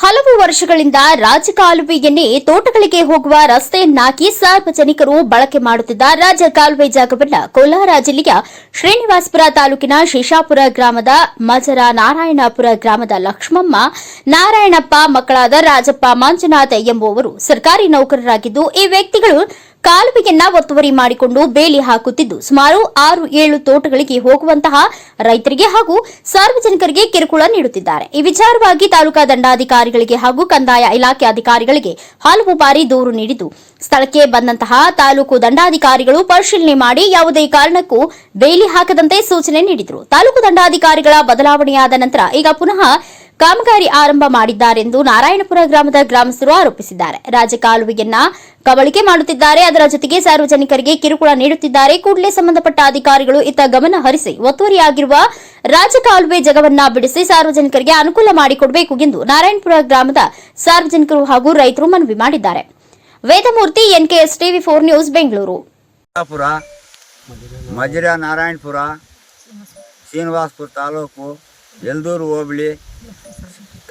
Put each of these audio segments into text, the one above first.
ಹಲವು ವರ್ಷಗಳಿಂದ ರಾಜಕಾಲುವೆಯನ್ನೇ ತೋಟಗಳಿಗೆ ಹೋಗುವ ರಸ್ತೆಯನ್ನಾಗಿ ಸಾರ್ವಜನಿಕರು ಬಳಕೆ ಮಾಡುತ್ತಿದ್ದ ರಾಜಕಾಲುವೆ ಜಾಗವನ್ನು ಕೋಲಾರ ಜಿಲ್ಲೆಯ ಶ್ರೀನಿವಾಸಪುರ ತಾಲೂಕಿನ ಶೇಷಾಪುರ ಗ್ರಾಮದ ಮಜರ ನಾರಾಯಣಪುರ ಗ್ರಾಮದ ಲಕ್ಷ್ಮಮ್ಮ ನಾರಾಯಣಪ್ಪ ಮಕ್ಕಳಾದ ರಾಜಪ್ಪ ಮಂಜುನಾಥ ಎಂಬುವವರು ಸರ್ಕಾರಿ ನೌಕರರಾಗಿದ್ದು ಈ ವ್ಯಕ್ತಿಗಳು ಕಾಲುವೆಯನ್ನ ಒತ್ತುವರಿ ಮಾಡಿಕೊಂಡು ಬೇಲಿ ಹಾಕುತ್ತಿದ್ದು ಸುಮಾರು 6-7 ತೋಟಗಳಿಗೆ ಹೋಗುವಂತಹ ರೈತರಿಗೆ ಹಾಗೂ ಸಾರ್ವಜನಿಕರಿಗೆ ಕಿರುಕುಳ ನೀಡುತ್ತಿದ್ದಾರೆ. ಈ ವಿಚಾರವಾಗಿ ತಾಲೂಕಾ ದಂಡಾಧಿಕಾರಿಗಳಿಗೆ ಹಾಗೂ ಕಂದಾಯ ಇಲಾಖೆ ಅಧಿಕಾರಿಗಳಿಗೆ ಹಲವು ಬಾರಿ ದೂರು ನೀಡಿದ್ದು ಸ್ಥಳಕ್ಕೆ ಬಂದಂತಹ ತಾಲೂಕು ದಂಡಾಧಿಕಾರಿಗಳು ಪರಿಶೀಲನೆ ಮಾಡಿ ಯಾವುದೇ ಕಾರಣಕ್ಕೂ ಬೇಲಿ ಹಾಕದಂತೆ ಸೂಚನೆ ನೀಡಿದರು. ತಾಲೂಕು ದಂಡಾಧಿಕಾರಿಗಳ ಬದಲಾವಣೆಯಾದ ನಂತರ ಈಗ ಪುನಃ ಕಾಮಗಾರಿ ಆರಂಭ ಮಾಡಿದ್ದಾರೆಂದು ನಾರಾಯಣಪುರ ಗ್ರಾಮದ ಗ್ರಾಮಸ್ಥರು ಆರೋಪಿಸಿದ್ದಾರೆ. ರಾಜಕಾಲುವೆಯನ್ನ ಕಬಳಿಕೆ ಮಾಡುತ್ತಿದ್ದಾರೆ, ಅದರ ಜೊತೆಗೆ ಸಾರ್ವಜನಿಕರಿಗೆ ಕಿರುಕುಳ ನೀಡುತ್ತಿದ್ದಾರೆ. ಕೂಡಲೇ ಸಂಬಂಧಪಟ್ಟ ಅಧಿಕಾರಿಗಳು ಇತ್ತ ಗಮನ ಹರಿಸಿ ಒತ್ತುವರಿಯಾಗಿರುವ ರಾಜಕಾಲುವೆ ಜಾಗವನ್ನ ಬಿಡಿಸಿ ಸಾರ್ವಜನಿಕರಿಗೆ ಅನುಕೂಲ ಮಾಡಿಕೊಡಬೇಕು ಎಂದು ನಾರಾಯಣಪುರ ಗ್ರಾಮದ ಸಾರ್ವಜನಿಕರು ಹಾಗೂ ರೈತರು ಮನವಿ ಮಾಡಿದ್ದಾರೆ. Vedamurthy, NKS TV 4 news, Bengaluru. Majara Narayanapura, Srinivasapura taluk, Yaldur hobli,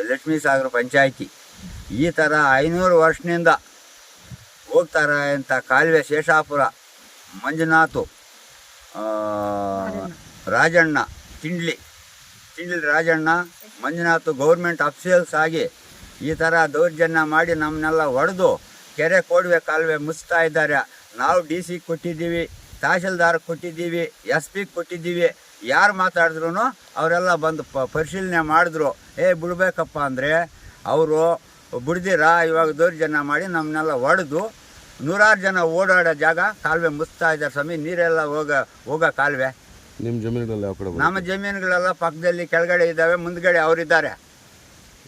Lakshmisagara panchayat. ಈ ಥರ 500 ವರ್ಷದಿಂದ ಹೋಗ್ತಾರೆ ಅಂತ ಕಾಲುವೆ ಶೇಷಾಪುರ ಮಂಜುನಾಥು, ರಾಜಣ್ಣ, ತಿಂಡ್ಲಿ ರಾಜಣ್ಣ, ಮಂಜುನಾಥು ಗೌರ್ಮೆಂಟ್ ಅಫಿಷಿಯಲ್ಸ್ ಆಗಿ ಈ ಥರ ದೌರ್ಜನ್ಯ ಮಾಡಿ ನಮ್ಮನ್ನೆಲ್ಲ ಹೊಡೆದು ಕೆರೆ ಕೋಡುವೆ ಕಾಲುವೆ ಮುಚ್ತಾ ಇದ್ದಾರೆ. ನಾವು DC ಕೊಟ್ಟಿದ್ದೀವಿ, ತಹಶೀಲ್ದಾರ್ ಕೊಟ್ಟಿದ್ದೀವಿ, SP ಕೊಟ್ಟಿದ್ದೀವಿ. ಯಾರು ಮಾತಾಡಿದ್ರು ಅವರೆಲ್ಲ ಬಂದು ಪರಿಶೀಲನೆ ಮಾಡಿದ್ರು. ಬಿಡಬೇಕಪ್ಪ ಅಂದರೆ ಅವರು ಬಿಡ್ದಿರ ಇವಾಗ ದೌರ್ಜನ್ಯ ಮಾಡಿ ನಮ್ಮನ್ನೆಲ್ಲ ಹೊಡೆದು 100 ಜನ ಓಡಾಡೋ ಜಾಗ ಕಾಲುವೆ ಮುಚ್ತಾ ಇದ್ದಾರೆ ಸ್ವಾಮಿ. ನೀರೆಲ್ಲ ಹೋಗೋ ಕಾಲುವೆ. ನಿಮ್ಮ ಜಮೀನುಗಳೆಲ್ಲ ಯಾವ ಕಡೆ? ನಮ್ಮ ಜಮೀನುಗಳೆಲ್ಲ ಪಕ್ಕದಲ್ಲಿ ಕೆಳಗಡೆ ಇದ್ದಾವೆ, ಮುಂದ್ಗಡೆ ಅವರಿದ್ದಾರೆ.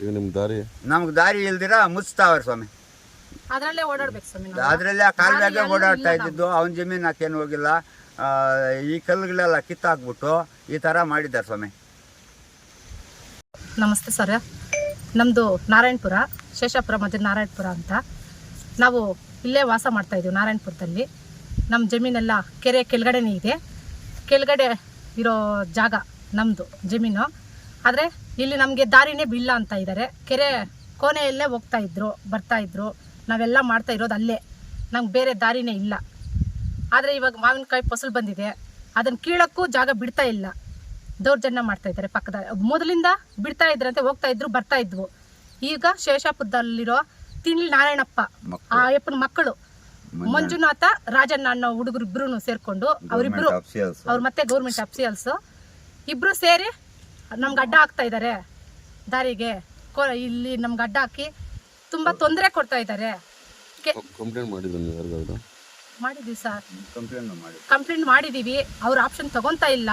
ಈಗ ನಿಮ್ಮ ದಾರಿ ನಮ್ಗೆ ದಾರಿ ಇಲ್ದಿರ ಮುಚ್ತಾವ್ರೆ ಸ್ವಾಮಿ. ಅದರಲ್ಲೇ ಕಾಲುವೆಗೆ ಓಡಾಡ್ತಾ ಇದ್ದಿದ್ದು. ಅವನ ಜಮೀನು ಹಾಕೇನು ಹೋಗಿಲ್ಲ. ಈ ಕಲ್ಲುಗಳೆಲ್ಲ ಕಿತ್ತಾಕ್ಬಿಟ್ಟು ಈ ಥರ ಮಾಡಿದ್ದಾರೆ ಸ್ವಾಮಿ. ನಮಸ್ತೆ ಸರ್, ನಮ್ಮದು ನಾರಾಯಣಪುರ, ಶೇಷಾಪುರ ಮತ್ತು ನಾರಾಯಣಪುರ ಅಂತ. ನಾವು ಇಲ್ಲೇ ವಾಸ ಮಾಡ್ತಾಯಿದ್ದೀವಿ ನಾರಾಯಣಪುರದಲ್ಲಿ. ನಮ್ಮ ಜಮೀನೆಲ್ಲ ಕೆರೆ ಕೆಳಗಡೆನೇ ಇದೆ. ಕೆಳಗಡೆ ಇರೋ ಜಾಗ ನಮ್ಮದು ಜಮೀನು. ಆದರೆ ಇಲ್ಲಿ ನಮಗೆ ದಾರಿನೇ ಬಿಲ್ಲ ಅಂತ ಇದ್ದಾರೆ. ಕೆರೆ ಕೋನೆಯಲ್ಲೇ ಬರ್ತಾಯಿದ್ರು. ನಾವೆಲ್ಲ ಮಾಡ್ತಾ ಇರೋದು ಅಲ್ಲೇ, ನಮ್ಗೆ ಬೇರೆ ದಾರಿನೇ ಇಲ್ಲ. ಆದರೆ ಇವಾಗ ಮಾವಿನಕಾಯಿ ಫಸಲು ಬಂದಿದೆ, ಅದನ್ನು ಕೀಳಕ್ಕೂ ಜಾಗ ಬಿಡ್ತಾ ಇಲ್ಲ. ದೌರ್ಜನ್ಯ ಮಾಡ್ತಾ ಇದ್ದಾರೆ. ಪಕ್ಕದ ಮೊದಲಿಂದ ಬಿಡ್ತಾ ಇದ್ರಂತೆ, ಬರ್ತಾ ಇದ್ವು. ಈಗ ಶೇಷಾಪುರದಲ್ಲಿರೋ ತಿಂಡ್ಲಿ ನಾರಾಯಣಪ್ಪ, ಆ ಅಯ್ಯಪ್ಪನ ಮಕ್ಕಳು ಮಂಜುನಾಥ, ರಾಜಣ್ಣ ಅನ್ನೋ ಹುಡುಗರು ಇಬ್ರು ಸೇರ್ಕೊಂಡು ಅವರಿಬ್ರು, ಅವ್ರು ಮತ್ತೆ ಗೌರ್ಮೆಂಟ್ ಅಫಿಷಿಯಲ್ಸ್ ಇಬ್ರು ಸೇರಿ ನಮ್ಗೆ ಅಡ್ಡ ಹಾಕ್ತಾ ಇದ್ದಾರೆ. ದಾರಿಗೆ ಇಲ್ಲಿ ನಮ್ಗೆ ಅಡ್ಡ ಹಾಕಿ ತುಂಬಾ ತೊಂದರೆ ಕೊಡ್ತಾ ಇದ್ದಾರೆ. ಮಾಡಿದೀವಿ ಸರ್, ಕಂಪ್ಲೇಂಟ್ ಮಾಡಿದೀವಿ. ಅವ್ರ ಆಪ್ಷನ್ ತಗೊಂತಾ ಇಲ್ಲ.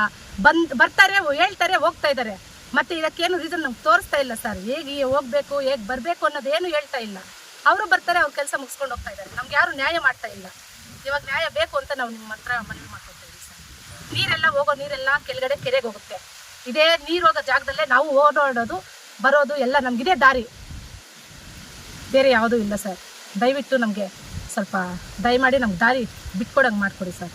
ಬರ್ತಾರೆ, ಹೇಳ್ತಾರೆ, ಹೋಗ್ತಾ ಇದ್ದಾರೆ. ಮತ್ತೆ ಇದಕ್ಕೇನು ರೀಸನ್ ನಮ್ಗೆ ತೋರಿಸ್ತಾ ಇಲ್ಲ ಸರ್. ಹೇಗೆ ಹೋಗ್ಬೇಕು, ಹೇಗೆ ಬರಬೇಕು ಅನ್ನೋದೇನು ಹೇಳ್ತಾ ಇಲ್ಲ. ಅವರು ಬರ್ತಾರೆ, ಅವ್ರ ಕೆಲಸ ಮುಗಿಸ್ಕೊಂಡು ಹೋಗ್ತಾ ಇದ್ದಾರೆ. ನಮ್ಗೆ ಯಾರು ನ್ಯಾಯ ಮಾಡ್ತಾ ಇಲ್ಲ. ಇವಾಗ ನ್ಯಾಯ ಬೇಕು ಅಂತ ನಾವು ನಿಮ್ಮ ಹತ್ರ ಮನವಿ ಮಾಡ್ಕೊತಾ ಇದ್ದೀವಿ ಸರ್. ನೀರೆಲ್ಲ ಕೆಳಗಡೆ ಕೆರೆಗೆ ಹೋಗುತ್ತೆ. ಇದೇ ನೀರು ಹೋಗೋ ಜಾಗದಲ್ಲೇ ನಾವು ಓಡಾಡೋದು ಬರೋದು ಎಲ್ಲ ನಮಗಿದೇ ದಾರಿ, ಬೇರೆ ಯಾವುದೂ ಇಲ್ಲ ಸರ್. ದಯವಿಟ್ಟು ನಮಗೆ ಸ್ವಲ್ಪ ದಯಮಾಡಿ ನಮ್ಗೆ ದಾರಿ ಬಿಟ್ಕೊಡಂಗೆ ಮಾಡಿಕೊಡಿ ಸರ್.